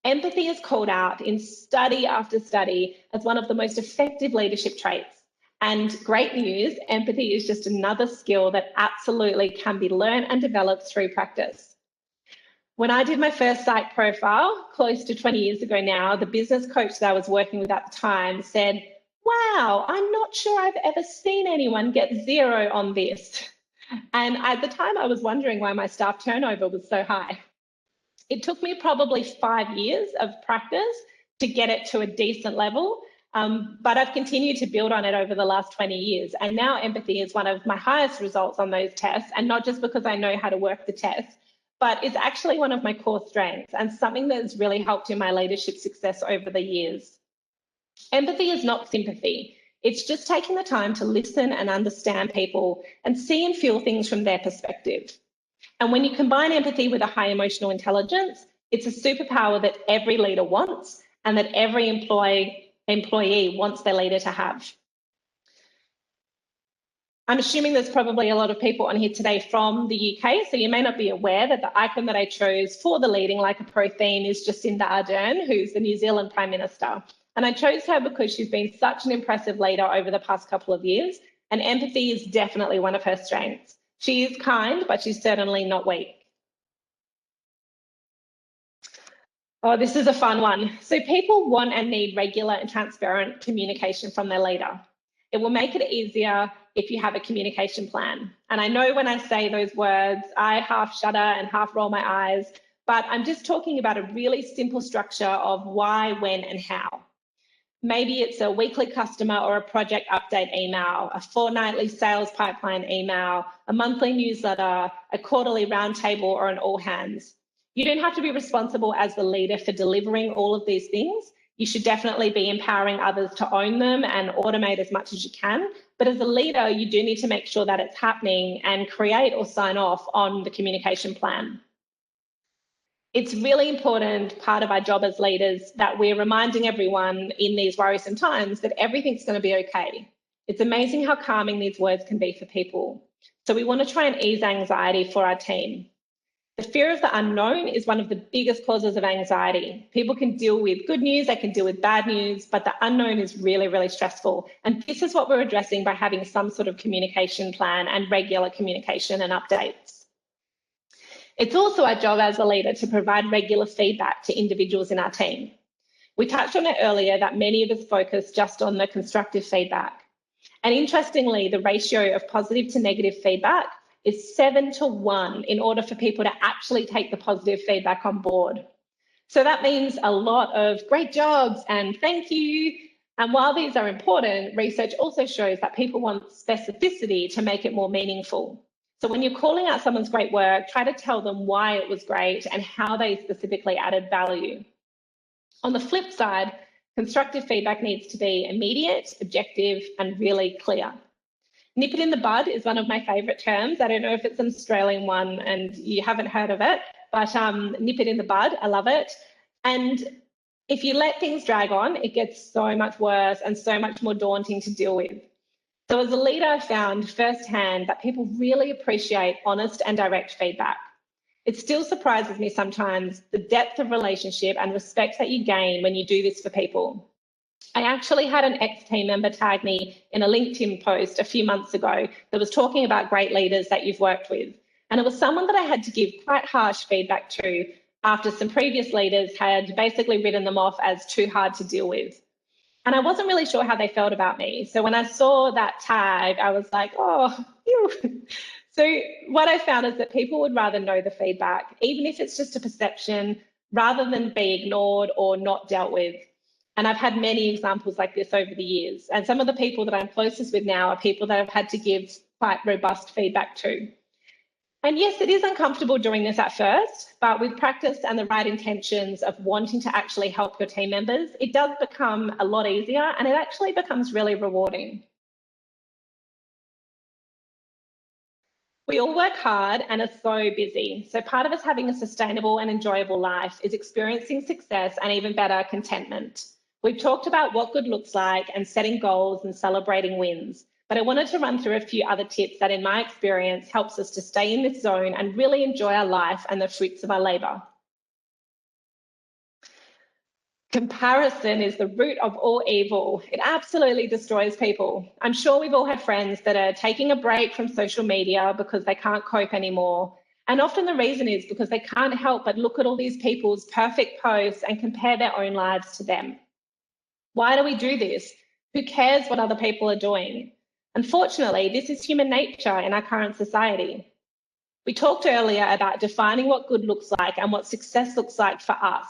Empathy is called out in study after study as one of the most effective leadership traits. And great news, empathy is just another skill that absolutely can be learned and developed through practice. When I did my first psych profile, close to 20 years ago now, the business coach that I was working with at the time said, "Wow, I'm not sure I've ever seen anyone get 0 on this." And at the time, I was wondering why my staff turnover was so high. It took me probably 5 years of practice to get it to a decent level, but I've continued to build on it over the last 20 years. And now empathy is one of my highest results on those tests, and not just because I know how to work the test, but it's actually one of my core strengths and something that has really helped in my leadership success over the years. Empathy is not sympathy. It's just taking the time to listen and understand people and see and feel things from their perspective. And when you combine empathy with a high emotional intelligence, it's a superpower that every leader wants and that every employee wants their leader to have. I'm assuming there's probably a lot of people on here today from the UK, so you may not be aware that the icon that I chose for the Leading Like a Pro theme is Jacinda Ardern, who's the New Zealand Prime Minister. And I chose her because she's been such an impressive leader over the past couple of years, and empathy is definitely one of her strengths. She is kind, but she's certainly not weak. Oh, this is a fun one. So people want and need regular and transparent communication from their leader. It will make it easier if you have a communication plan. And I know when I say those words, I half shudder and half roll my eyes, but I'm just talking about a really simple structure of why, when, and how. Maybe it's a weekly customer or a project update email, a fortnightly sales pipeline email, a monthly newsletter, a quarterly roundtable, or an all hands. You don't have to be responsible as the leader for delivering all of these things. You should definitely be empowering others to own them and automate as much as you can. But as a leader, you do need to make sure that it's happening and create or sign off on the communication plan. It's really important part of our job as leaders that we're reminding everyone in these worrisome times that everything's going to be okay. It's amazing how calming these words can be for people. So we want to try and ease anxiety for our team. The fear of the unknown is one of the biggest causes of anxiety. People can deal with good news, they can deal with bad news, but the unknown is really, really stressful. And this is what we're addressing by having some sort of communication plan and regular communication and updates. It's also our job as a leader to provide regular feedback to individuals in our team. We touched on it earlier that many of us focus just on the constructive feedback. And interestingly, the ratio of positive to negative feedback is 7-to-1 in order for people to actually take the positive feedback on board. So that means a lot of great jobs and thank you. And while these are important, research also shows that people want specificity to make it more meaningful. So when you're calling out someone's great work, try to tell them why it was great and how they specifically added value. On the flip side, constructive feedback needs to be immediate, objective, and really clear. Nip it in the bud is one of my favourite terms. I don't know if it's an Australian one and you haven't heard of it, but nip it in the bud, I love it. And if you let things drag on, it gets so much worse and so much more daunting to deal with. So as a leader, I found firsthand that people really appreciate honest and direct feedback. It still surprises me sometimes the depth of relationship and respect that you gain when you do this for people. I actually had an ex-team member tag me in a LinkedIn post a few months ago that was talking about great leaders that you've worked with. And it was someone that I had to give quite harsh feedback to after some previous leaders had basically written them off as too hard to deal with. And I wasn't really sure how they felt about me. So when I saw that tag, I was like, oh, ew. So what I found is that people would rather know the feedback, even if it's just a perception, rather than be ignored or not dealt with. And I've had many examples like this over the years. And some of the people that I'm closest with now are people that I've had to give quite robust feedback to. And yes, it is uncomfortable doing this at first, but with practice and the right intentions of wanting to actually help your team members, it does become a lot easier and it actually becomes really rewarding. We all work hard and are so busy. So part of us having a sustainable and enjoyable life is experiencing success and even better, contentment. We've talked about what good looks like and setting goals and celebrating wins, but I wanted to run through a few other tips that in my experience helps us to stay in this zone and really enjoy our life and the fruits of our labour. Comparison is the root of all evil. It absolutely destroys people. I'm sure we've all had friends that are taking a break from social media because they can't cope anymore. And often the reason is because they can't help but look at all these people's perfect posts and compare their own lives to them. Why do we do this? Who cares what other people are doing? Unfortunately, this is human nature in our current society. We talked earlier about defining what good looks like and what success looks like for us.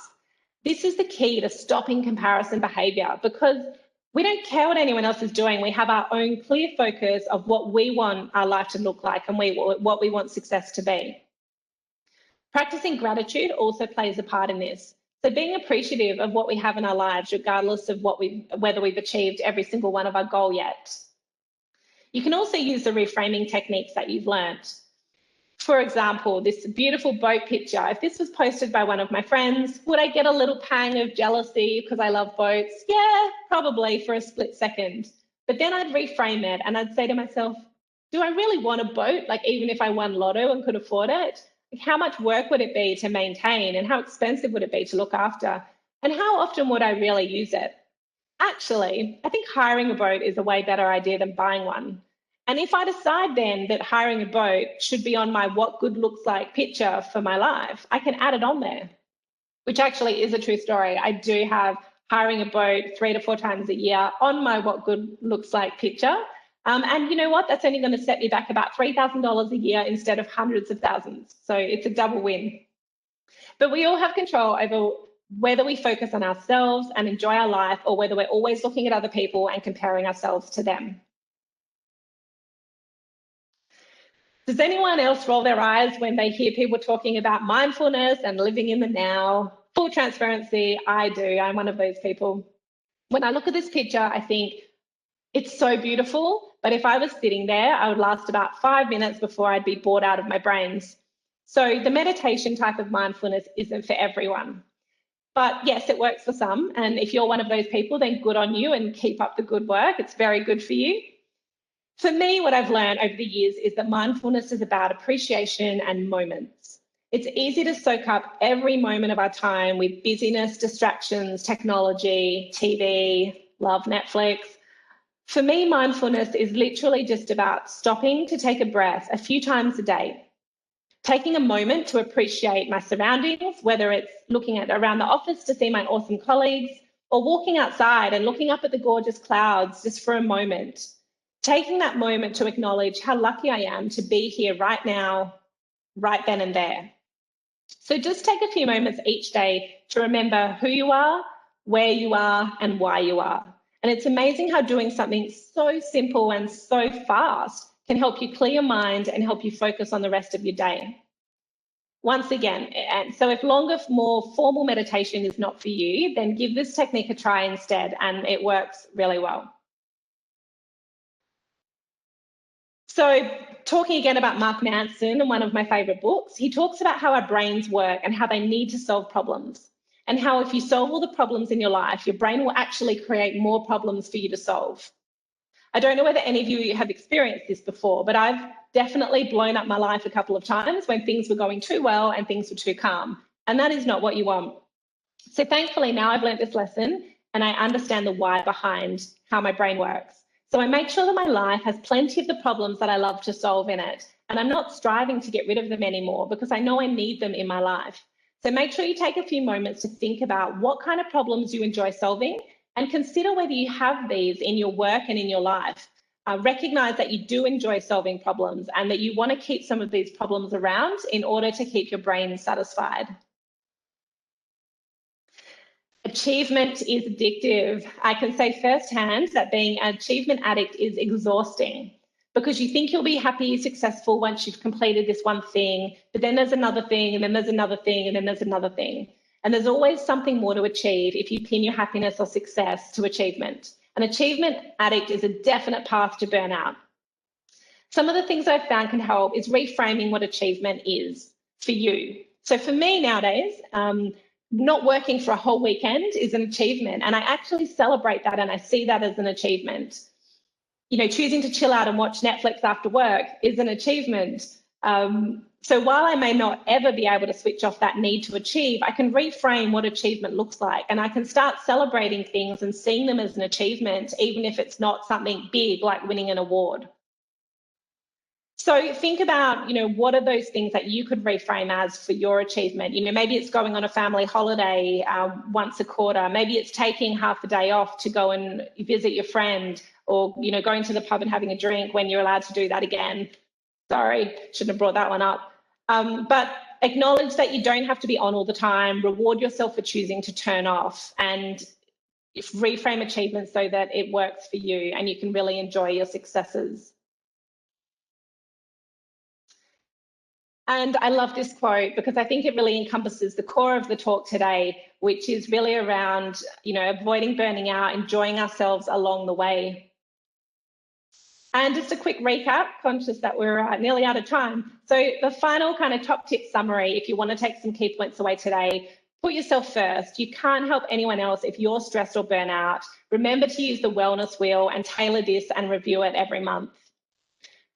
This is the key to stopping comparison behaviour because we don't care what anyone else is doing. We have our own clear focus of what we want our life to look like and what we want success to be. Practicing gratitude also plays a part in this. So being appreciative of what we have in our lives, regardless of whether we've achieved every single one of our goals yet. You can also use the reframing techniques that you've learnt. For example, this beautiful boat picture, if this was posted by one of my friends, would I get a little pang of jealousy because I love boats? Yeah, probably for a split second. But then I'd reframe it and I'd say to myself, do I really want a boat? Like even if I won lotto and could afford it? Like, how much work would it be to maintain and how expensive would it be to look after? And how often would I really use it? Actually, I think hiring a boat is a way better idea than buying one. And if I decide then that hiring a boat should be on my what good looks like picture for my life, I can add it on there, which actually is a true story. I do have hiring a boat 3 to 4 times a year on my what good looks like picture. And you know what? That's only going to set me back about $3,000 a year instead of hundreds of thousands. So it's a double win. But we all have control over whether we focus on ourselves and enjoy our life or whether we're always looking at other people and comparing ourselves to them. Does anyone else roll their eyes when they hear people talking about mindfulness and living in the now? Full transparency, I do. I'm one of those people. When I look at this picture, I think it's so beautiful, but if I was sitting there, I would last about 5 minutes before I'd be bored out of my brains. So the meditation type of mindfulness isn't for everyone. But yes, it works for some. And if you're one of those people, then good on you and keep up the good work. It's very good for you. For me, what I've learned over the years is that mindfulness is about appreciation and moments. It's easy to soak up every moment of our time with busyness, distractions, technology, TV, love Netflix. For me, mindfulness is literally just about stopping to take a breath a few times a day, taking a moment to appreciate my surroundings, whether it's looking around the office to see my awesome colleagues, or walking outside and looking up at the gorgeous clouds just for a moment. Taking that moment to acknowledge how lucky I am to be here right now, right then and there. So just take a few moments each day to remember who you are, where you are, and why you are. And it's amazing how doing something so simple and so fast can help you clear your mind and help you focus on the rest of your day. Once again, and so if longer, more formal meditation is not for you, then give this technique a try instead, and it works really well. So talking again about Mark Manson and one of my favorite books, he talks about how our brains work and how they need to solve problems, and how if you solve all the problems in your life, your brain will actually create more problems for you to solve. I don't know whether any of you have experienced this before, but I've definitely blown up my life a couple of times when things were going too well and things were too calm, and that is not what you want. So thankfully now I've learned this lesson and I understand the why behind how my brain works. So I make sure that my life has plenty of the problems that I love to solve in it, and I'm not striving to get rid of them anymore because I know I need them in my life. So make sure you take a few moments to think about what kind of problems you enjoy solving and consider whether you have these in your work and in your life. Recognize that you do enjoy solving problems and that you want to keep some of these problems around in order to keep your brain satisfied. Achievement is addictive. I can say firsthand that being an achievement addict is exhausting because you think you'll be happy, successful once you've completed this one thing, but then there's another thing, and then there's another thing, and then there's another thing. And there's always something more to achieve if you pin your happiness or success to achievement. An achievement addict is a definite path to burnout. Some of the things I've found can help is reframing what achievement is for you. So for me nowadays, not working for a whole weekend is an achievement, and I actually celebrate that and I see that as an achievement. You know, choosing to chill out and watch Netflix after work is an achievement. So while I may not ever be able to switch off that need to achieve, I can reframe what achievement looks like, and I can start celebrating things and seeing them as an achievement, even if it's not something big like winning an award. So think about, what are those things that you could reframe as for your achievement? Maybe it's going on a family holiday once a quarter. Maybe it's taking half a day off to go and visit your friend, or, going to the pub and having a drink when you're allowed to do that again. Sorry, shouldn't have brought that one up. But acknowledge that you don't have to be on all the time. Reward yourself for choosing to turn off, and reframe achievements so that it works for you and you can really enjoy your successes. And I love this quote because I think it really encompasses the core of the talk today, which is really around, avoiding burning out, enjoying ourselves along the way. And just a quick recap, conscious that we're nearly out of time. So the final kind of top tip summary, if you want to take some key points away today, put yourself first. You can't help anyone else if you're stressed or burnout. Remember to use the wellness wheel and tailor this and review it every month.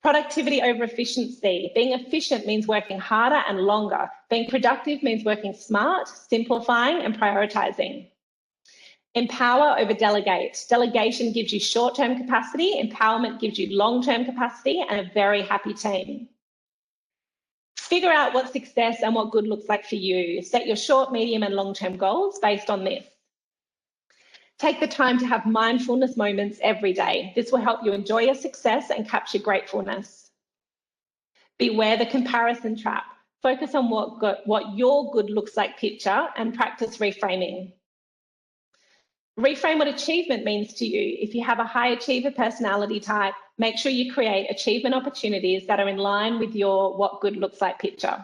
Productivity over efficiency. Being efficient means working harder and longer. Being productive means working smart, simplifying, and prioritizing. Empower over delegate. Delegation gives you short-term capacity. Empowerment gives you long-term capacity and a very happy team. Figure out what success and what good looks like for you. Set your short, medium, and long-term goals based on this. Take the time to have mindfulness moments every day. This will help you enjoy your success and capture gratefulness. Beware the comparison trap. Focus on what your good looks like picture and practice reframing. Reframe what achievement means to you. If you have a high achiever personality type, make sure you create achievement opportunities that are in line with your what good looks like picture.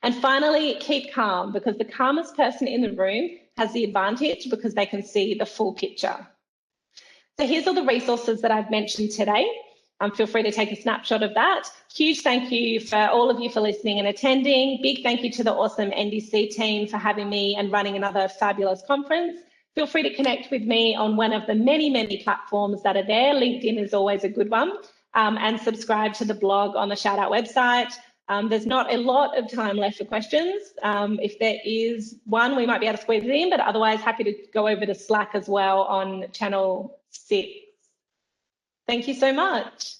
And finally, keep calm, because the calmest person in the room has the advantage because they can see the full picture. So here's all the resources that I've mentioned today. Feel free to take a snapshot of that. Huge thank you for all of you for listening and attending. Big thank you to the awesome NDC team for having me and running another fabulous conference. Feel free to connect with me on one of the many, many platforms that are there. LinkedIn is always a good one. And subscribe to the blog on the Shout Out website. There's not a lot of time left for questions. If there is one, we might be able to squeeze it in, but otherwise happy to go over to Slack as well on channel 6. Thank you so much.